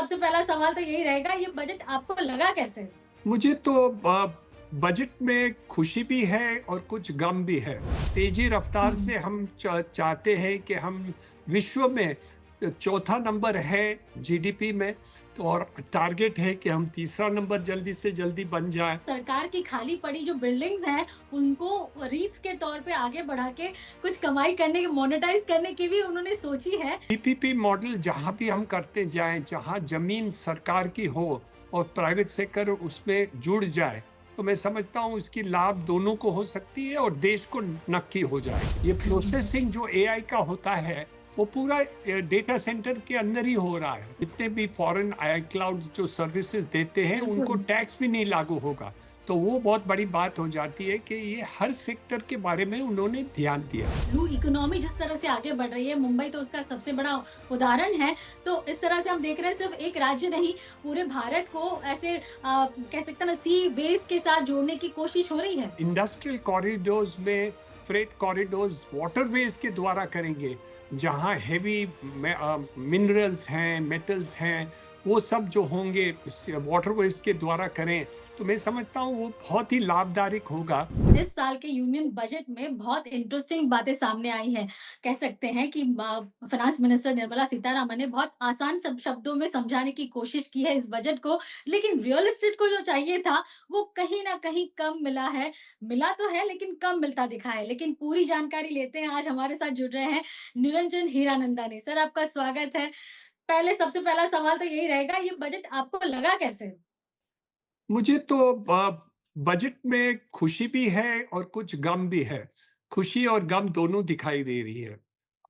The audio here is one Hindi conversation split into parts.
सबसे पहला सवाल तो यही रहेगा, ये बजट आपको लगा कैसे? मुझे तो बजट में खुशी भी है और कुछ गम भी है। तेजी रफ्तार हुँ। से हम चाहते हैं कि हम विश्व में चौथा नंबर है जीडीपी में, तो और टारगेट है कि हम तीसरा नंबर जल्दी से जल्दी बन जाए। सरकार की खाली पड़ी जो बिल्डिंग्स हैं, उनको रीट्स के तौर पे आगे बढ़ा के कुछ कमाई करने की, मोनेटाइज़ करने की भी उन्होंने सोची है। पीपीपी मॉडल जहाँ भी हम करते जाएं, जहाँ जमीन सरकार की हो और प्राइवेट सेक्टर उसमें जुड़ जाए, तो मैं समझता हूँ इसकी लाभ दोनों को हो सकती है और देश को नक्की हो जाएगी। ये प्रोसेसिंग जो एआई का होता है, वो पूरा डेटा सेंटर के अंदर ही हो रहा है। जितने भी फॉरेन आई क्लाउड जो सर्विसेज देते हैं, उनको बिल्कुल। टैक्स भी नहीं लागू होगा। तो वो बहुत बड़ी बात हो जाती है कि ये हर सेक्टर के बारे में उन्होंने ध्यान दिया। ब्लू इकोनॉमी जिस तरह से आगे बढ़ रही है, मुंबई तो उसका सबसे बड़ा उदाहरण है। तो इस तरह से हम देख रहे हैं सिर्फ़ एक राज्य नहीं, पूरे भारत को ऐसे कह सकते हैं ना सी वेज़ के साथ जोड़ने की कोशिश हो रही है। इंडस्ट्रियल कॉरिडोर्स में फ्रेट कॉरिडोर्स वाटरवेज के द्वारा करेंगे, जहां हेवी मिनरल्स हैं, मेटल्स हैं, वो सब जो होंगे वाटरवेज के द्वारा करें, तो मैं समझता हूँ वो बहुत ही लाभदायक होगा। इस साल के यूनियन बजट में बहुत इंटरेस्टिंग बातें सामने आई हैं। कह सकते हैं कि फाइनेंस मिनिस्टर निर्मला सीतारामन ने बहुत आसान सब शब्दों में समझाने की कोशिश की है इस बजट को, लेकिन रियल एस्टेट को जो चाहिए था, वो कहीं न कहीं कम मिला है। मिला तो है लेकिन कम मिलता दिखा है। लेकिन पूरी जानकारी लेते हैं, आज हमारे साथ जुड़ रहे हैं निरंजन हीरानंदानी। सर, आपका स्वागत है। पहले सबसे पहला सवाल तो यही रहेगा, ये बजट आपको लगा कैसे? मुझे तो बजट में खुशी भी है और कुछ गम भी है। खुशी और गम दोनों दिखाई दे रही है।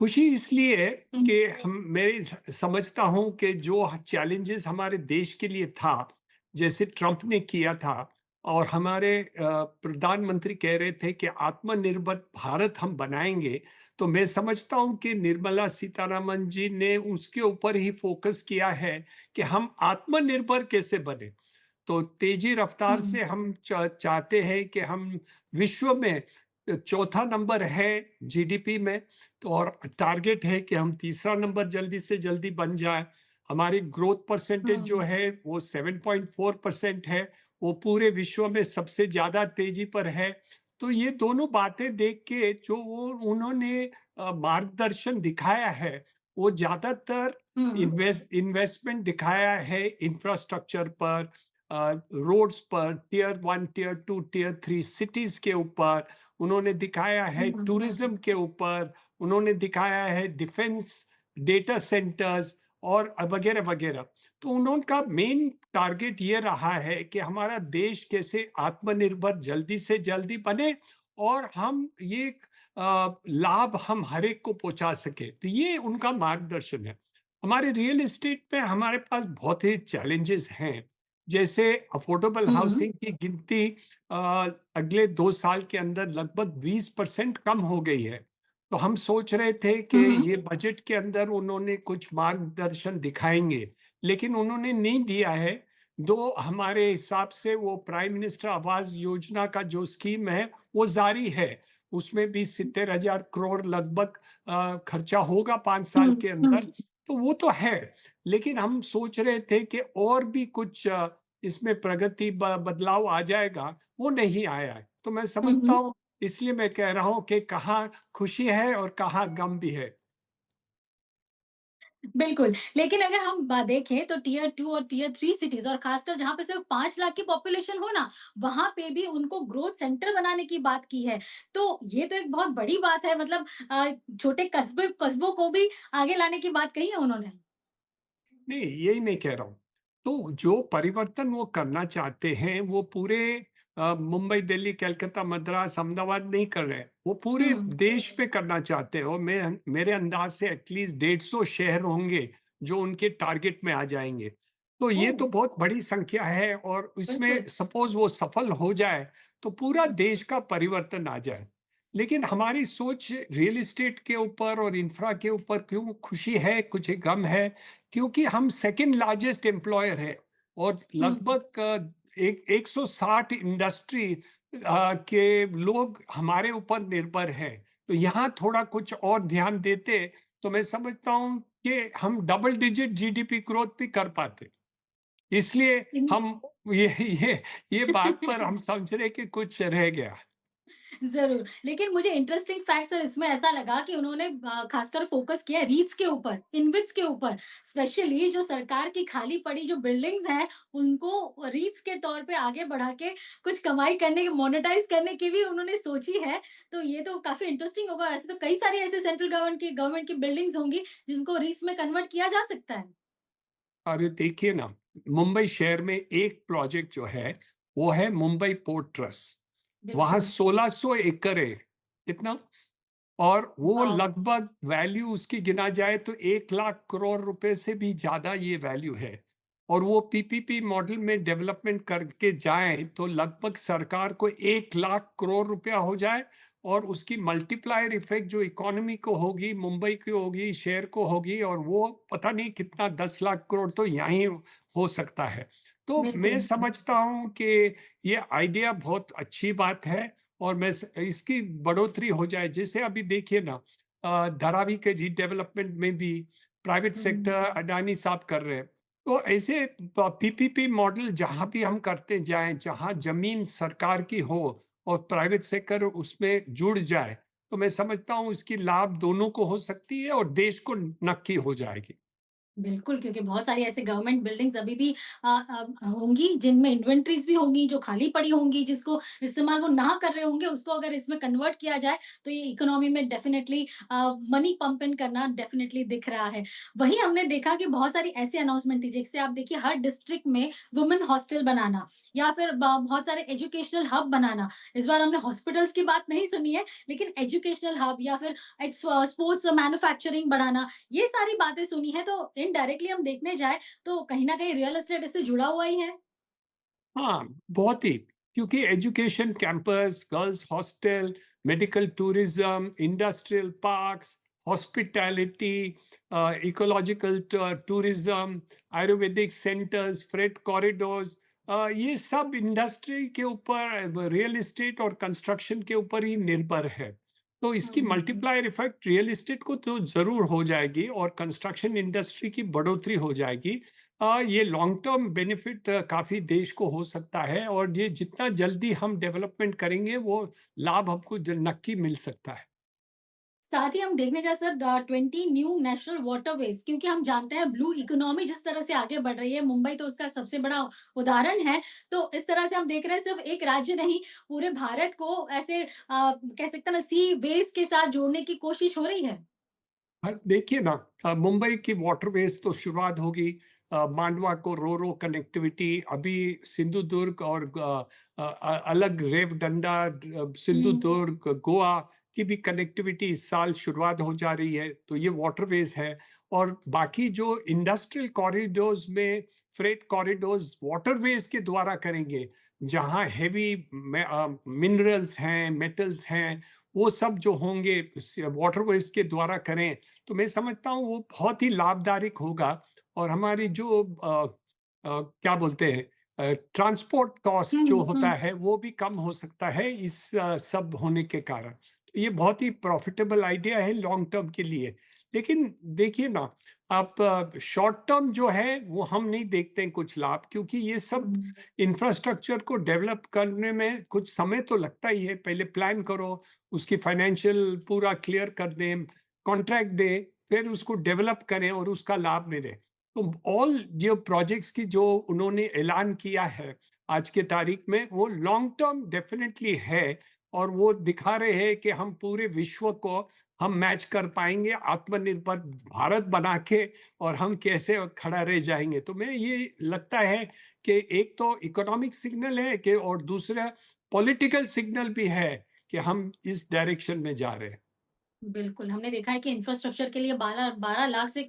खुशी इसलिए है हुँ। कि हम मैं समझता हूँ कि जो चैलेंजेस हमारे देश के लिए था, जैसे ट्रंप ने किया था और हमारे प्रधानमंत्री कह रहे थे कि आत्मनिर्भर भारत हम बनाएंगे, तो मैं समझता हूँ कि निर्मला सीतारमण जी ने उसके ऊपर ही फोकस किया है कि हम आत्मनिर्भर कैसे बने। तो तेजी रफ्तार हुँ। से हम चाहते हैं कि हम विश्व में चौथा नंबर है जीडीपी में, तो और टारगेट है कि हम तीसरा नंबर जल्दी से जल्दी बन जाए। हमारी ग्रोथ परसेंटेज जो हुँ। है वो 7.4% है, वो पूरे विश्व में सबसे ज्यादा तेजी पर है। तो ये दोनों बातें देख के जो वो उन्होंने मार्गदर्शन दिखाया है, वो ज्यादातर हुँ। इन्वेस्टमेंट दिखाया है इंफ्रास्ट्रक्चर पर, रोड्स पर, tier one, tier two, tier three cities के ऊपर। उन्होंने दिखाया है हुँ। टूरिज्म के ऊपर, उन्होंने दिखाया है डिफेंस, डेटा सेंटर्स और वगैरह वगैरह। तो उनका मेन टारगेट ये रहा है कि हमारा देश कैसे आत्मनिर्भर जल्दी से जल्दी बने और हम ये लाभ हम हर एक को पहुंचा सके। तो ये उनका मार्गदर्शन है। हमारे रियल एस्टेट में हमारे पास बहुत ही चैलेंजेस हैं। जैसे अफोर्डेबल हुँ। हाउसिंग की गिनती अ, अगले 2 साल के अंदर लगभग 20% कम हो गई है। तो हम सोच रहे थे कि हुँ, हुँ। ये बजट के अंदर उन्होंने कुछ मार्गदर्शन दिखाएंगे, लेकिन उन्होंने नहीं दिया है। दो हमारे हिसाब से वो प्राइम मिनिस्टर आवास योजना का जो स्कीम है वो जारी है। उसमें भी 70,000 करोड़ लगभग खर्चा होगा 5 साल हुँ, के हुँ। अंदर। तो वो तो है, लेकिन हम सोच रहे थे कि और भी कुछ इसमें प्रगति बदलाव आ जाएगा, वो नहीं आया है। तो मैं हुँ, समझता हुँ। हूँ, इसलिए मैं कह रहा हूँ कि कहाँ खुशी है और कहाँ गम भी है। बिल्कुल, लेकिन अगर हम देखें तो टियर 2 और टियर 3 सिटीज़ और खासकर जहाँ पे सिर्फ 5 लाख की पॉपुलेशन हो ना, वहाँ पे भी उनको ग्रोथ सेंटर बनाने की बात की है। तो ये तो एक बहुत बड़ी बात है, मतलब छोटे कस्बों को भी आगे लाने की बात कही है उन्होंने। नहीं, यही मैं कह रहा हूँ। तो जो परिवर्तन वो करना चाहते हैं, वो पूरे मुंबई, दिल्ली, कलकत्ता, मद्रास, अहमदाबाद नहीं कर रहे हैं। वो पूरे हुँ। देश पे करना चाहते हैं और मैं मेरे अंदाज से एटलीस्ट 150 शहर होंगे, जो उनके टारगेट में आ जाएँगे। तो ये ओह! तो बहुत बड़ी संख्या है और बिल्कुल। इसमें सपोज़ वो सफल हो जाए, तो पूरा देश का परिवर्तन आ जाए। लेकिन हमारी सोच रियल एस्टेट के ऊपर और इंफ्रा के ऊपर क्यों खुशी है, कुछ गम है, क्योंकि हम सेकंड लार्जेस्ट एम्प्लॉयर है और हुँ। लगभग एक 160 इंडस्ट्री के लोग हमारे ऊपर निर्भर हैं। तो यहाँ थोड़ा कुछ और ध्यान देते, तो मैं समझता हूँ कि हम डबल डिजिट जीडीपी ग्रोथ भी कर पाते। इसलिए इन हम ये ये ये बात पर हम समझ रहे कि कुछ रह गया। ज़रूर, लेकिन मुझे इंटरेस्टिंग फैक्ट सर इसमें ऐसा लगा कि उन्होंने खासकर फ़ोकस किया रीट्स के ऊपर, इनविट्स के ऊपर। स्पेशली जो सरकार की खाली पड़ी जो बिल्डिंग्स हैं, उनको रीट्स के तौर पे आगे बढ़ा के कुछ कमाई करने की, मोनेटाइज़ करने की भी उन्होंने सोची है। तो ये तो काफ़ी इंटरेस्टिंग होगा। ऐसे तो कई सारी ऐसे सेंट्रल गवर्नमेंट की बिल्डिंग्स होंगी, जिनको रीट्स में कन्वर्ट किया जा सकता है। अरे देखिए ना, मुंबई शहर में एक प्रोजेक्ट जो है, वो है मुंबई पोर्ट ट्रस्ट। वहाँ बिल्कुल, 1600 एकड़ है। कितना? और वो वाव! लगभग वैल्यू उसकी गिना जाए तो 1 लाख करोड़ रुपए से भी ज्यादा ये वैल्यू है। और वो पीपीपी मॉडल में डेवलपमेंट करके जाएं तो लगभग सरकार को 1 लाख करोड़ रुपया हो जाए। और उसकी मल्टीप्लायर इफेक्ट जो इकोनॉमी को होगी, मुंबई की होगी, शहर को होगी, और वो पता नहीं कितना 10 लाख करोड़ तो यहीं हो सकता है। तो मैं बिल्कुल। समझता हूँ कि ये आइडिया बहुत अच्छी बात है। और इसकी बढ़ोतरी हो जाए, जैसे अभी देखिए ना, धारावी के रीडेवलपमेंट में भी प्राइवेट हुँ। सेक्टर अडानी साहब कर रहे हैं। तो ऐसे पीपीपी मॉडल जहां भी हम करते जाएं, जहां जमीन सरकार की हो और प्राइवेट सेक्टर उसमें जुड़ जाए, तो मैं समझता हूं इसकी लाभ दोनों को हो सकती है और देश को नक्की हो जाएगी। बिल्कुल, क्योंकि बहुत सारी ऐसे गवर्नमेंट बिल्डिंग्स अभी भी होंगी जिनमें इन्वेंटरीज़ भी होंगी, जो खाली पड़ी होंगी, जिसको इस्तेमाल वो ना कर रहे होंगे, उसको अगर इसमें कन्वर्ट किया जाए, तो ये इकोनॉमी में डेफ़िनेटली मनी पंप इन करना डेफ़िनेटली दिख रहा है। वहीं हमने देखा कि बहुत सारी ऐसी अनाउंसमेंट थी, जैसे आप देखिए हर डिस्ट्रिक्ट में वुमेन हॉस्टल बनाना या फिर ब बहुत सारे एजुकेशनल हब बनाना। इस बार हमने हॉस्पिटल्स की बात नहीं सुनी है, लेकिन एजुकेशनल हब या फिर स्पोर्ट्स मैन्युफैक्चरिंग बढ़ाना, ये सारी बातें सुनी है तो इनडायरेक्टली हम देखने जाए तो कहीं न कहीं रियल एस्टेट इससे जुड़ा हुआ ही है। हाँ, बहुत ही। क्योंकि education campus, girls hostel, medical tourism, industrial parks, hospitality, ecological tourism, Ayurvedic centres, freight corridors, ये सब इंडस्ट्री के ऊपर, रियल एस्टेट और कंस्ट्रक्शन के ऊपर ही निर्भर है। तो इसकी हुँ। मल्टीप्लायर इफेक्ट रियल एस्टेट को तो जरूर हो जाएगी और कंस्ट्रक्शन इंडस्ट्री की बढ़ोतरी हो जाएगी। ये लॉन्ग टर्म बेनिफिट काफ़ी देश को हो सकता है, और ये जितना जल्दी हम डेवलपमेंट करेंगे वो लाभ हमको नक्की मिल सकता है। साथ ही हम देखने जाए सर 20 न्यू नेशनल वाटरवेज, क्योंकि हम जानते हैं ब्लू इकोनॉमी जिस तरह से आगे बढ़ रही है, मुंबई तो उसका सबसे बड़ा उदाहरण है। तो इस तरह से हम देख रहे हैं सिर्फ एक राज्य नहीं, पूरे भारत को ऐसे कह सकते हैं ना सी वेज के साथ जोड़ने की कोशिश हो रही है। देखिए ना, मुंबई की वाटरवेज तो शुरुआत होगी। मांडवा को रो रो कनेक्टिविटी अभी, सिंधुदुर्ग और अलग रेवदंडा, हुँ। सिंधुदुर्ग, गोवा की भी कनेक्टिविटी इस साल शुरुआत हो जा रही है, तो ये वाटरवेज है। और बाकी जो इंडस्ट्रियल कॉरिडोर्स में, फ्रेट कॉरिडोर्स वाटरवेज के द्वारा करेंगे, जहां हेवी मिनरल्स हैं, मेटल्स हैं, वो सब जो होंगे वाटरवेज के द्वारा करें, तो मैं समझता हूँ वो बहुत ही लाभदायक होगा। और हमारी जो क्या बोलते हैं, ट्रांसपोर्ट कॉस्ट हुँ, जो हुँ। होता है वो भी कम हो सकता है इस सब होने के कारण। तो ये बहुत ही प्रॉफिटेबल आइडिया है लॉन्ग टर्म के लिए। लेकिन देखिए ना, आप शॉर्ट टर्म जो है वो हम नहीं देखते हैं कुछ लाभ, क्योंकि ये सब हुँ। इंफ्रास्ट्रक्चर को डेवलप करने में कुछ समय तो लगता ही है। पहले प्लान करो, उसकी फाइनेंशियल पूरा क्लियर कर दें, कॉन्ट्रैक्ट दें, फिर उसको डेवलप करें और उसका लाभ मिले। तो ऑल जो प्रोजेक्ट्स की जो उन्होंने ऐलान किया है आज के तारीख में, वो लॉन्ग टर्म डेफिनेटली है। और वो दिखा रहे हैं कि हम पूरे विश्व को हम मैच कर पाएंगे आत्मनिर्भर भारत बना के, और हम कैसे खड़ा रह जाएंगे। तो मैं ये लगता है कि एक तो इकोनॉमिक सिग्नल है कि, और दूसरा पॉलिटिकल सिग्नल भी है कि हम इस डायरेक्शन में जा रहे हैं। बिल्कुल, हमने देखा है कि इंफ्रास्ट्रक्चर के लिए 12 लाख से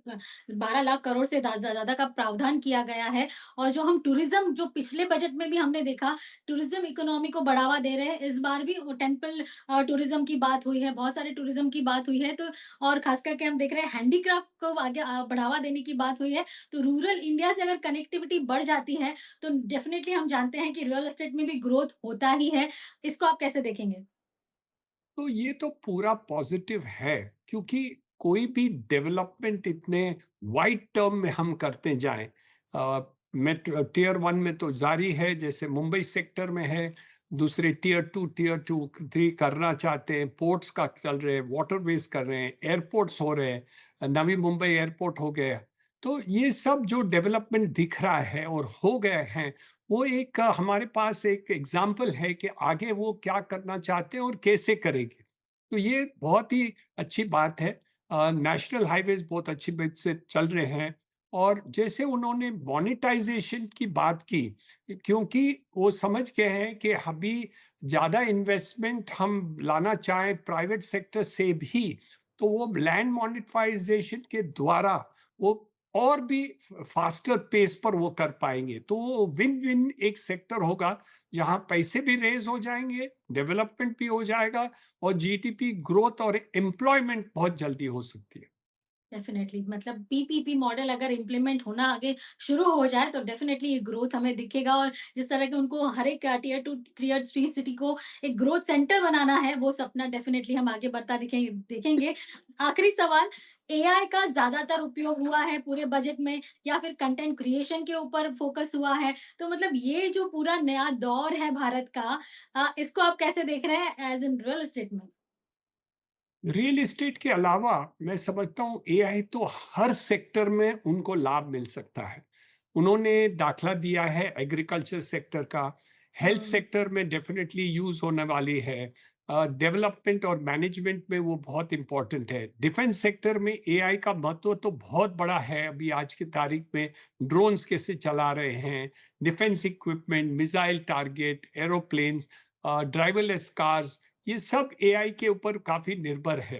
12 लाख करोड़ से ज़्यादा का प्रावधान किया गया है। और जो हम टूरिज़्म जो पिछले बजट में भी हमने देखा, टूरिज़्म इकोनॉमी को बढ़ावा दे रहे हैं। इस बार भी वो टेम्पल टूरिज़्म की बात हुई है, बहुत सारे टूरिज़्म की बात हुई है। तो और ख़ास करके हम देख रहे हैं हैंडीक्राफ्ट को आगे बढ़ावा देने की बात हुई है। तो रूरल इंडिया से अगर कनेक्टिविटी बढ़ जाती है, तो डेफ़िनिटली हम जानते हैं कि रियल एस्टेट में भी ग्रोथ होता ही है। इसको आप कैसे देखेंगे? तो ये तो पूरा पॉजिटिव है, क्योंकि कोई भी डेवलपमेंट इतने वाइड टर्म में हम करते जाएं, मेट्रो टियर वन में तो जारी है, जैसे मुंबई सेक्टर में है, दूसरे टियर टू थ्री करना चाहते हैं, पोर्ट्स का चल रहे हैं, वाटरवेज कर रहे हैं, एयरपोर्ट्स हो रहे हैं, नवी मुंबई एयरपोर्ट हो गया। तो ये सब जो डेवलपमेंट दिख रहा है और हो गए हैं, वो एक हमारे पास एक एग्जाम्पल है कि आगे वो क्या करना चाहते हैं और कैसे करेंगे। तो ये बहुत ही अच्छी बात है। नेशनल हाईवेज बहुत अच्छी बीत से चल रहे हैं। और जैसे उन्होंने मोनेटाइजेशन की बात की, क्योंकि वो समझ गए हैं कि अभी ज़्यादा इन्वेस्टमेंट हम लाना चाहें प्राइवेट सेक्टर से भी, तो वो लैंड मोनेटाइजेशन के द्वारा वो और भी फास्टर पेस पर वो कर पाएंगे। तो वो विन विन एक सेक्टर होगा, जहां पैसे भी रेज हो जाएंगे, डेवलपमेंट भी हो जाएगा, और जीडीपी ग्रोथ और एम्प्लॉयमेंट बहुत जल्दी हो सकती है। डेफिनेटली मतलब पीपीपी मॉडल अगर इम्प्लीमेंट होना आगे शुरू हो जाए तो डेफिनेटली ये ग्रोथ हमें दिखेगा। और जिस तरह के उनको हर एक tier two tier three city को एक ग्रोथ सेंटर बनाना है, वो सपना डेफिनेटली हम आगे बढ़ता देखेंगे। आखिरी सवाल, एआई का ज्यादातर उपयोग हुआ है पूरे बजट में या फिर कंटेंट क्रिएशन के ऊपर फोकस हुआ है? तो मतलब ये जो पूरा नया दौर है भारत का, इसको आप कैसे देख रहे हैं एज इन रियल एस्टेट में? रियल एस्टेट के अलावा मैं समझता हूँ एआई तो हर सेक्टर में उनको लाभ मिल सकता है। उन्होंने दाखला दिया है एग्रीकल्चर सेक्टर का, हेल्थ हम्म। सेक्टर में डेफिनेटली यूज होने वाली है, डेवलपमेंट और मैनेजमेंट में वो बहुत इंपॉर्टेंट है। डिफेंस सेक्टर में एआई का महत्व तो बहुत बड़ा है। अभी आज की तारीख में ड्रोन्स कैसे चला रहे हैं, defence equipment, missile target, aeroplanes, driverless cars, ये सब एआई के ऊपर काफी निर्भर है।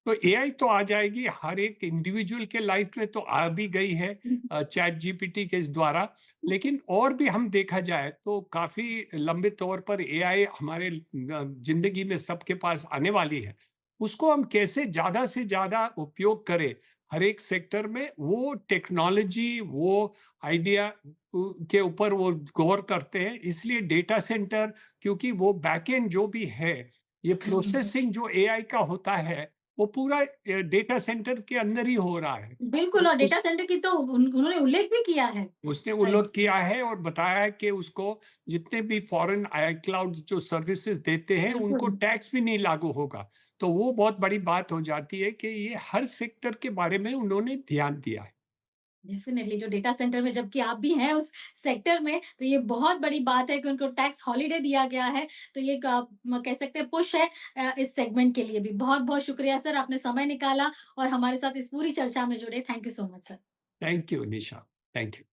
तो एआई तो आ जाएगी, हर एक इंडिविजुअल के लाइफ में तो आ भी गई है चैट जीपीटी के इस द्वारा। लेकिन और भी हम देखा जाए तो काफी लंबे तौर पर एआई हमारे जिंदगी में सबके पास आने वाली है। उसको हम कैसे ज्यादा से ज्यादा उपयोग करें हर एक सेक्टर में, वो टेक्नोलॉजी, वो आइडिया के ऊपर वो गौर करते हैं। इसलिए डेटा सेंटर, क्योंकि वो बैकएंड जो भी है, ये प्रोसेसिंग जो एआई का होता है, वो पूरा डेटा सेंटर के अंदर ही हो रहा है। बिल्कुल, तो और डेटा उस सेंटर की तो उन्होंने उल्लेख भी किया है। उसने राइट। उल्लेख किया है और बताया है कि उसको जितने भी फॉरेन आई क्लाउड जो सर्विसेज देते हैं उनको बिल्कुल। टैक्स भी नहीं लागू होगा। तो वो बहुत बड़ी बात हो जाती है कि ये हर सेक्टर के बारे में उन्होंने ध्यान दिया है। डेफिनिटली जो डेटा सेंटर में जबकि आप भी हैं उस सेक्टर में, तो ये बहुत बड़ी बात है कि उनको टैक्स हॉलिडे दिया गया है। तो ये कह सकते हैं पुश है इस सेगमेंट के लिए भी। बहुत-बहुत शुक्रिया सर, आपने समय निकाला और हमारे साथ इस पूरी चर्चा में जुड़े। Thank you so much sir. Thank you Nisha. Thank you.